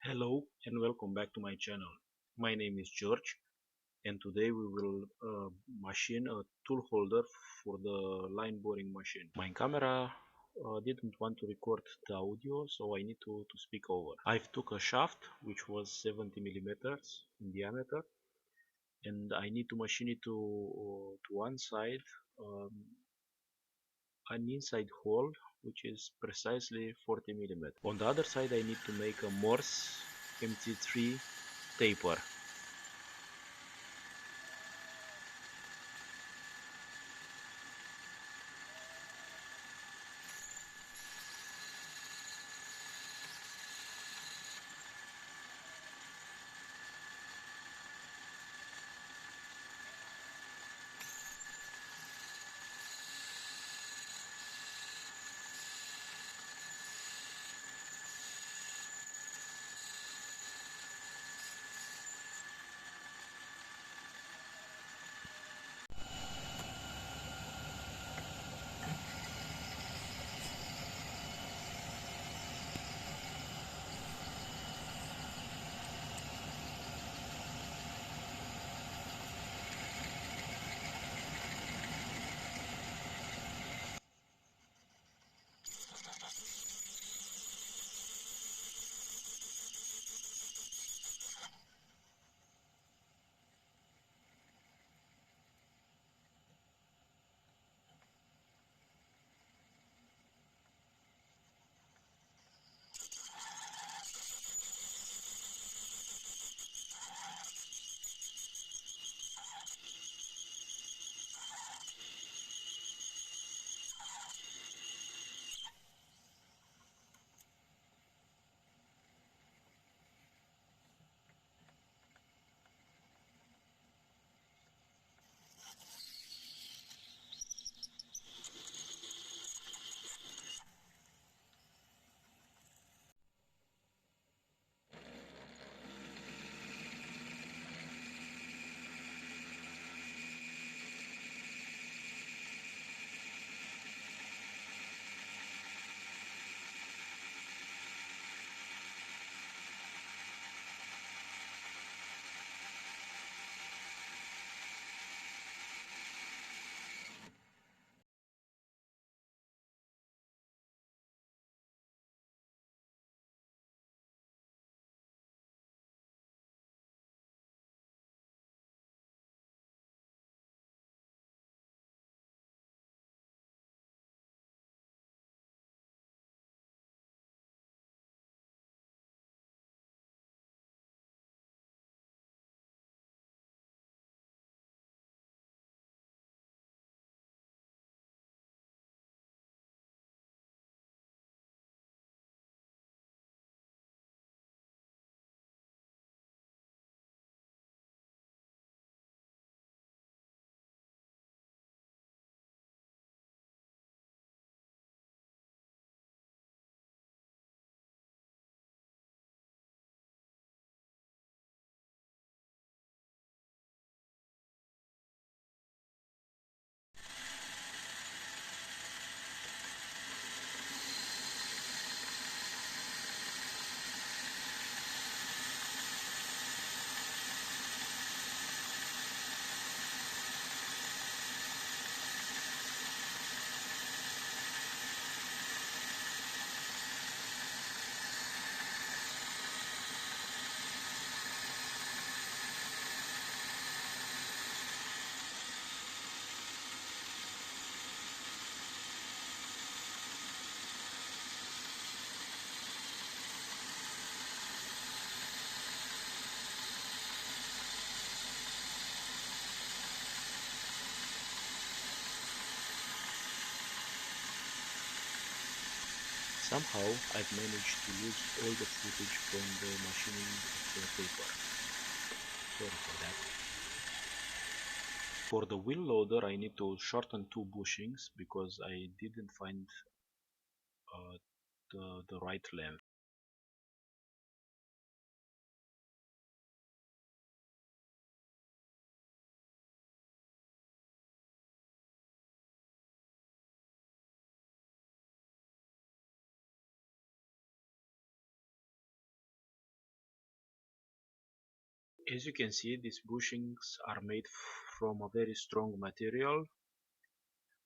Hello and welcome back to my channel. My name is George and today we will machine a tool holder for the line boring machine. My camera didn't want to record the audio, so I need to speak over. I've took a shaft which was 70 millimeters in diameter and I need to machine it to one side, um, an inside hole which is precisely 40 millimeters. On the other side I need to make a Morse MT3 taper. Somehow I've managed to use all the footage from the machining of the paper. Sorry for that. For the wheel loader I need to shorten two bushings because I didn't find the right length. As you can see, these bushings are made from a very strong material.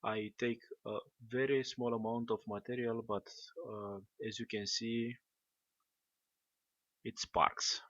I take a very small amount of material, but as you can see, it sparks.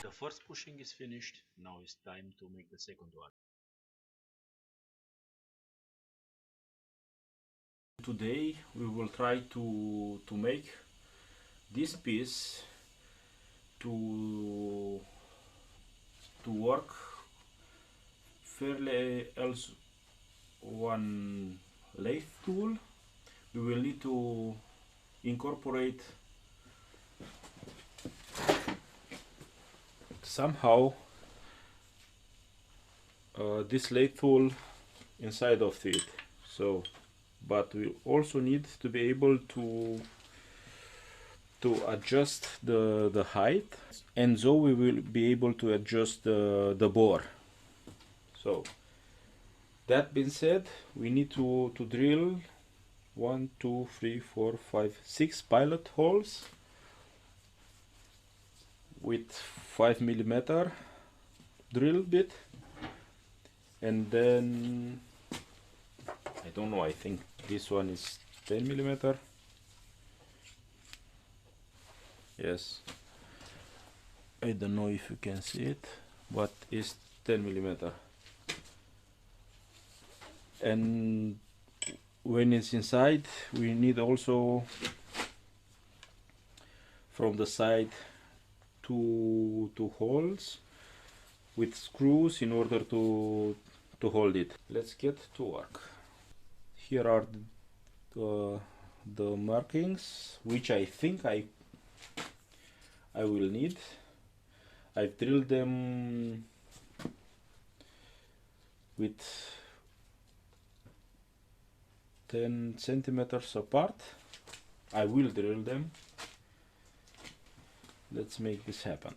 The first bushing is finished, now it's time to make the second one. Today we will try to make this piece to work fairly else one lathe tool. We will need to incorporate somehow this lathe tool inside of it. So, but we also need to be able to adjust the height, and so we will be able to adjust the bore. So that being said, we need to drill 1, 2, 3, 4, 5, 6 pilot holes with 5mm drill bit, and then I don't know, I think this one is 10mm. Yes, I don't know if you can see it, but it's 10mm. And when it's inside, we need also from the side two holes with screws in order to hold it. Let's get to work. Here are the markings which I think I will need. I've drilled them with 10 centimeters apart. I will drill them. Let's make this happen.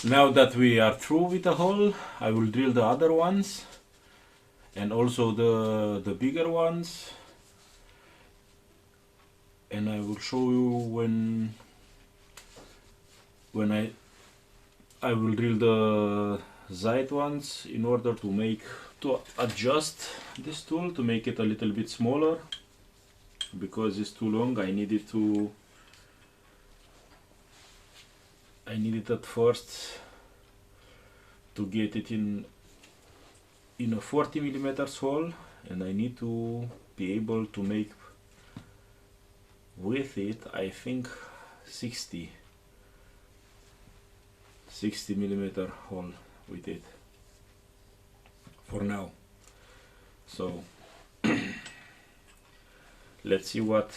Now that we are through with the hole, I will drill the other ones and also the bigger ones, and I will show you when I will drill the side ones in order to adjust this tool to make it a little bit smaller, because it's too long. I need it at first to get it in a 40 millimeters hole, and I need to be able to make with it, I think, 60 millimeter hole with it for now. So let's see what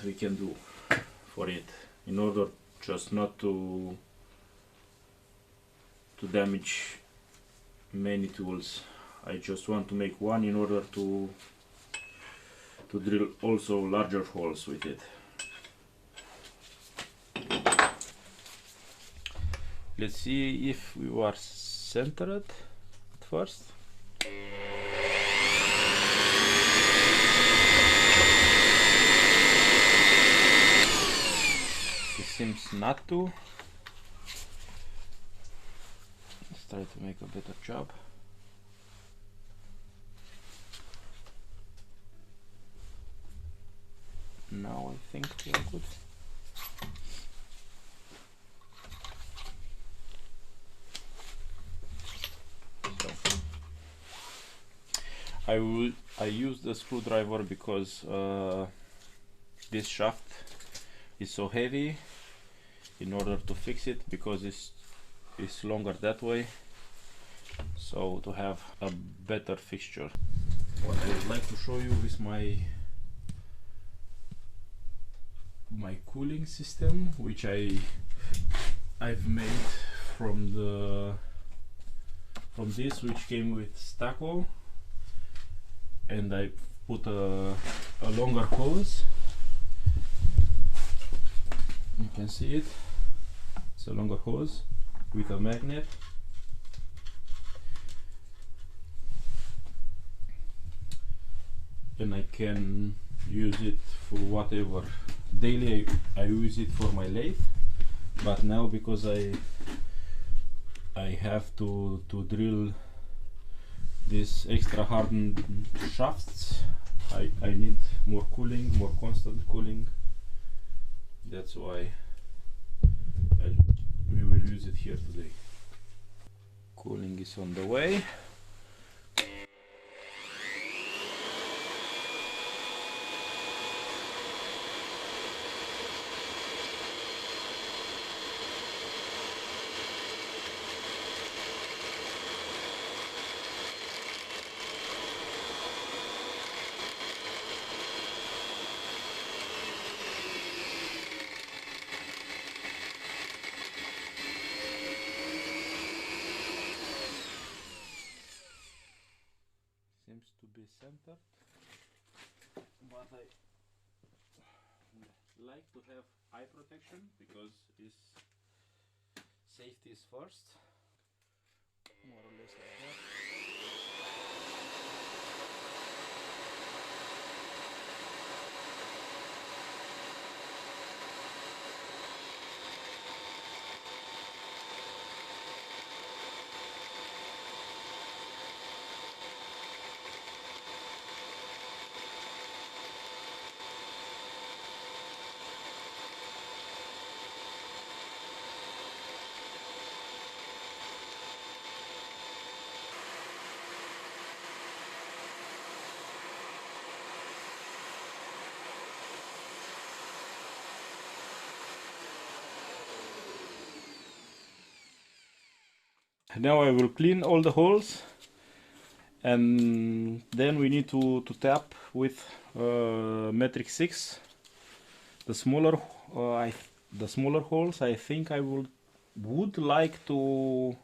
we can do for it, in order just not to damage many tools. I just want to make one in order to drill also larger holes with it. Let's see if we are centered at first. It seems not to. Let's try to make a better job. Now I think we are good. So I use the screwdriver because this shaft is so heavy, in order to fix it, because it's longer that way, so to have a better fixture. What I would like to show you is my cooling system, which I've made from this, which came with Stacko, and I put a longer hose. You can see it. It's a longer hose with a magnet. And I can use it for whatever. Daily I use it for my lathe, but now because I have to drill these extra hardened shafts, I need more cooling, more constant cooling. That's why we will use it here today. Cooling is on the way. Seems to be centered, but I like to have eye protection because safety is first, more or less like that. Now I will clean all the holes, and then we need to tap with metric 6 the smaller holes. I think I would like to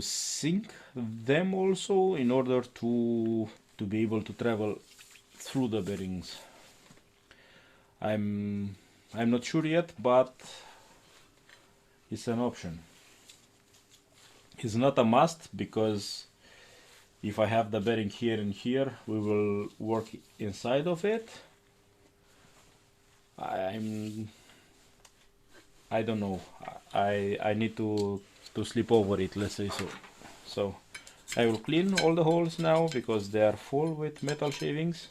sink them also, in order to be able to travel through the bearings. I'm I'm not sure yet, but it's an option. It's not a must, because if I have the bearing here and here, we will work inside of it. I don't know. I need to sleep over it, let's say so. So I will clean all the holes now, because they are full with metal shavings.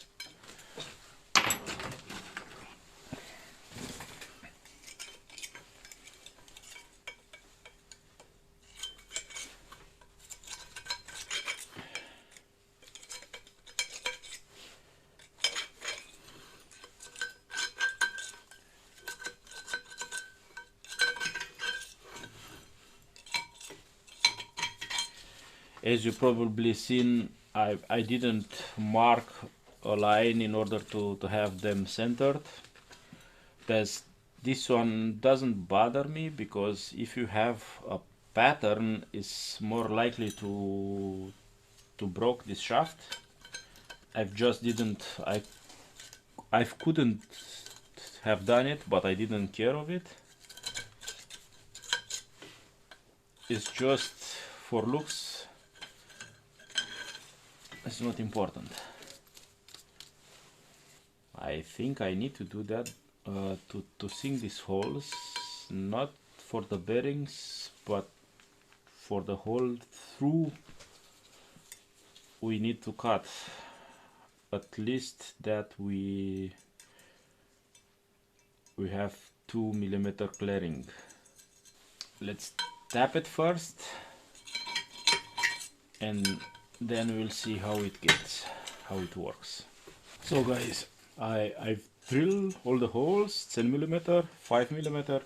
As you probably seen, I didn't mark a line in order to have them centered. This one doesn't bother me, because if you have a pattern, it's more likely to broke this shaft. I've just didn't I couldn't have done it, but I didn't care of it. It's just for looks. It's not important. I think I need to do that to sink these holes, not for the bearings, but for the hole through. We need to cut at least that we have 2 mm clearing. Let's tap it first, and then we'll see how it gets, how it works. So guys, I've drilled all the holes, 10 mm, 5 mm.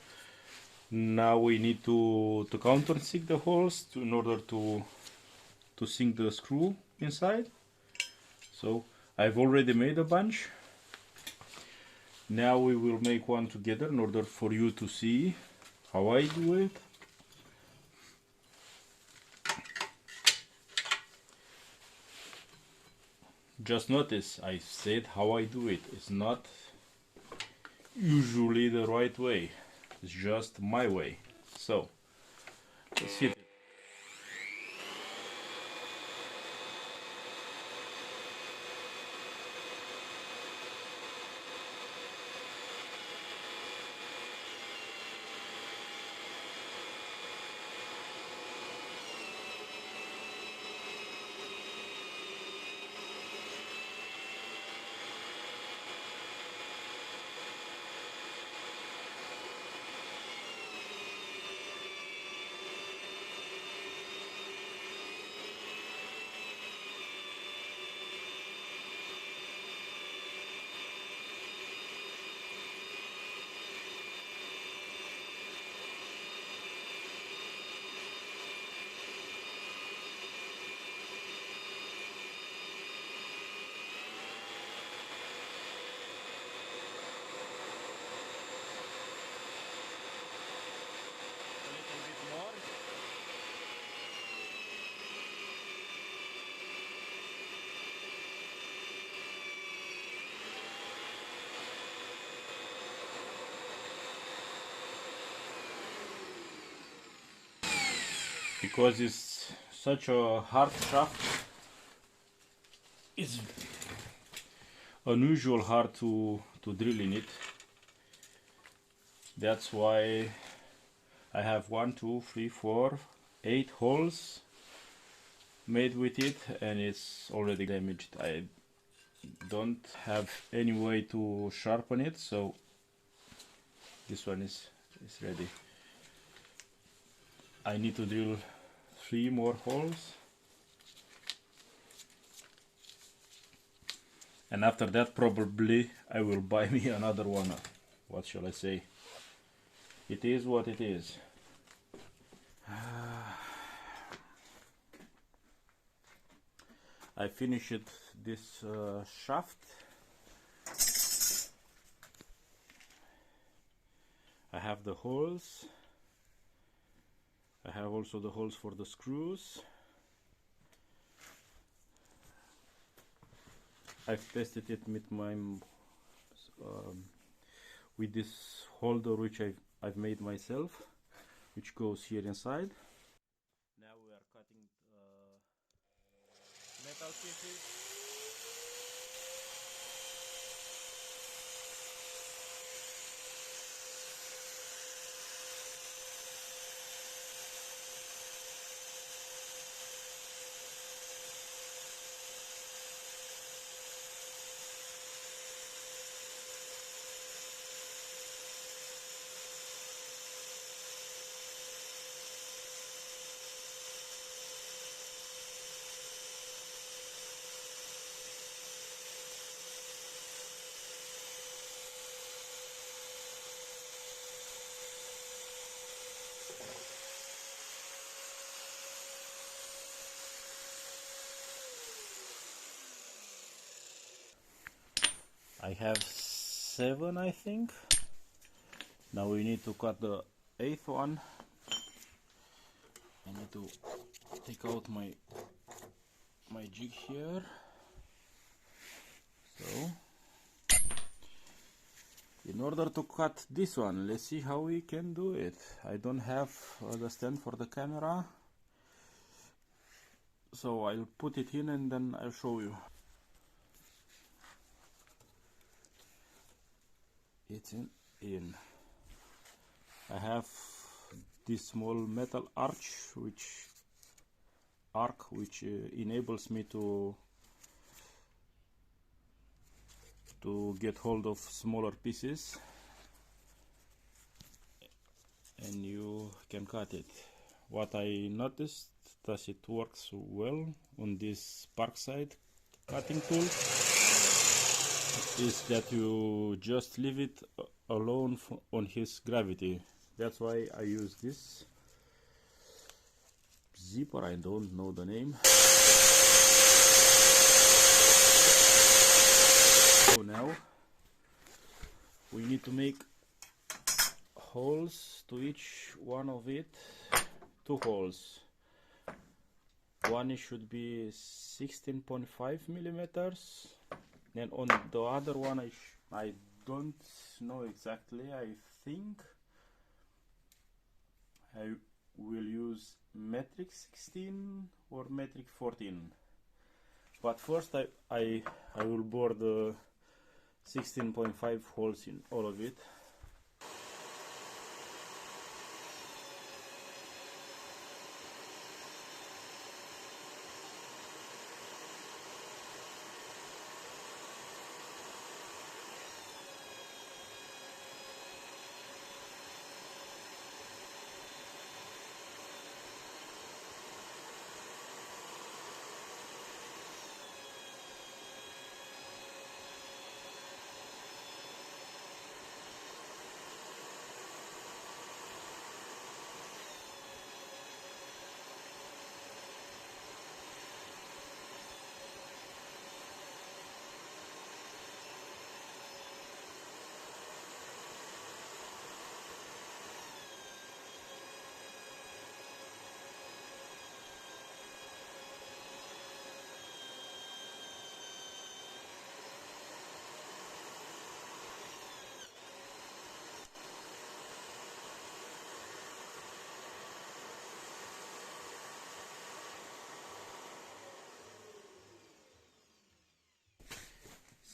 Now we need to countersink the holes in order to sink the screw inside. So I've already made a bunch. Now we will make one together in order for you to see how I do it. Just notice I said how I do it. It's not usually the right way. It's just my way. So let's hit it. Because it's such a hard shaft, it's unusual hard to drill in it. That's why I have 1, 2, 3, 4, 8 holes made with it, and it's already damaged. I don't have any way to sharpen it, so this one is ready. I need to drill 3 more holes, and after that probably I will buy me another one. What shall I say? It is what it is. I finished this shaft. I have the holes. I have also the holes for the screws. I've tested it with my with this holder which I've made myself, which goes here inside. Now we are cutting metal pieces. I have 7, I think. Now we need to cut the 8th one. I need to take out my jig here. So, in order to cut this one, let's see how we can do it. I don't have the stand for the camera, so I'll put it in and then I'll show you. It's in. I have this small metal arc which enables me to get hold of smaller pieces, and you can cut it. What I noticed that it works well on this Parkside cutting tool is that you just leave it alone on his gravity. That's why I use this zipper, I don't know the name. So now we need to make holes to each one of it, 2 holes. One should be 16.5 millimeters, and on the other one I don't know exactly. I think I will use metric 16 or metric 14, but first I will bore the 16.5 holes in all of it.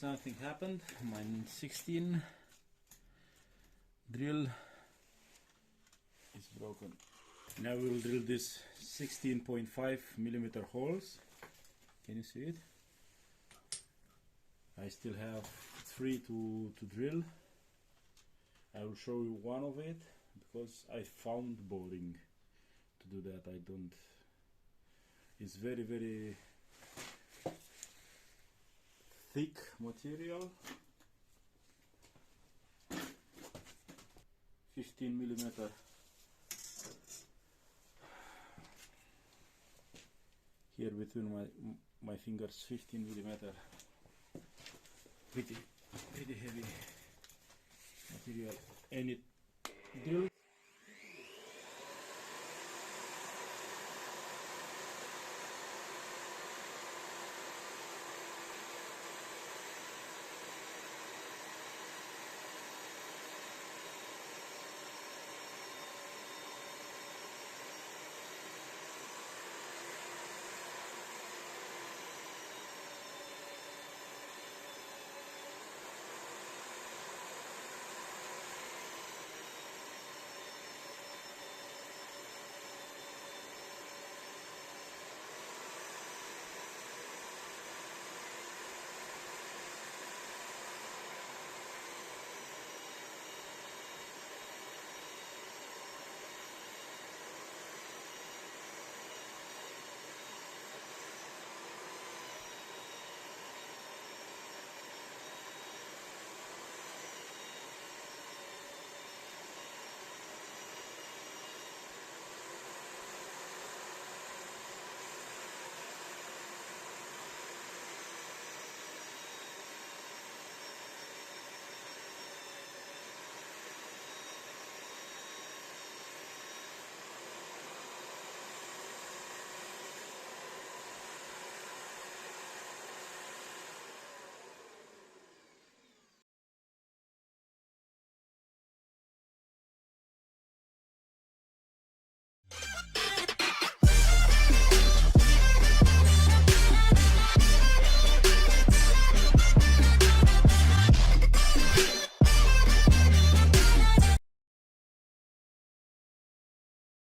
Something happened. My 16 drill is broken. Now we will drill this 16.5 millimeter holes. Can you see it? I still have 3 to drill. I will show you one of it because I found boring to do that. I don't. It's very thick material. 15 millimeter. Here between my fingers, 15 millimeter. Pretty heavy material, and it drills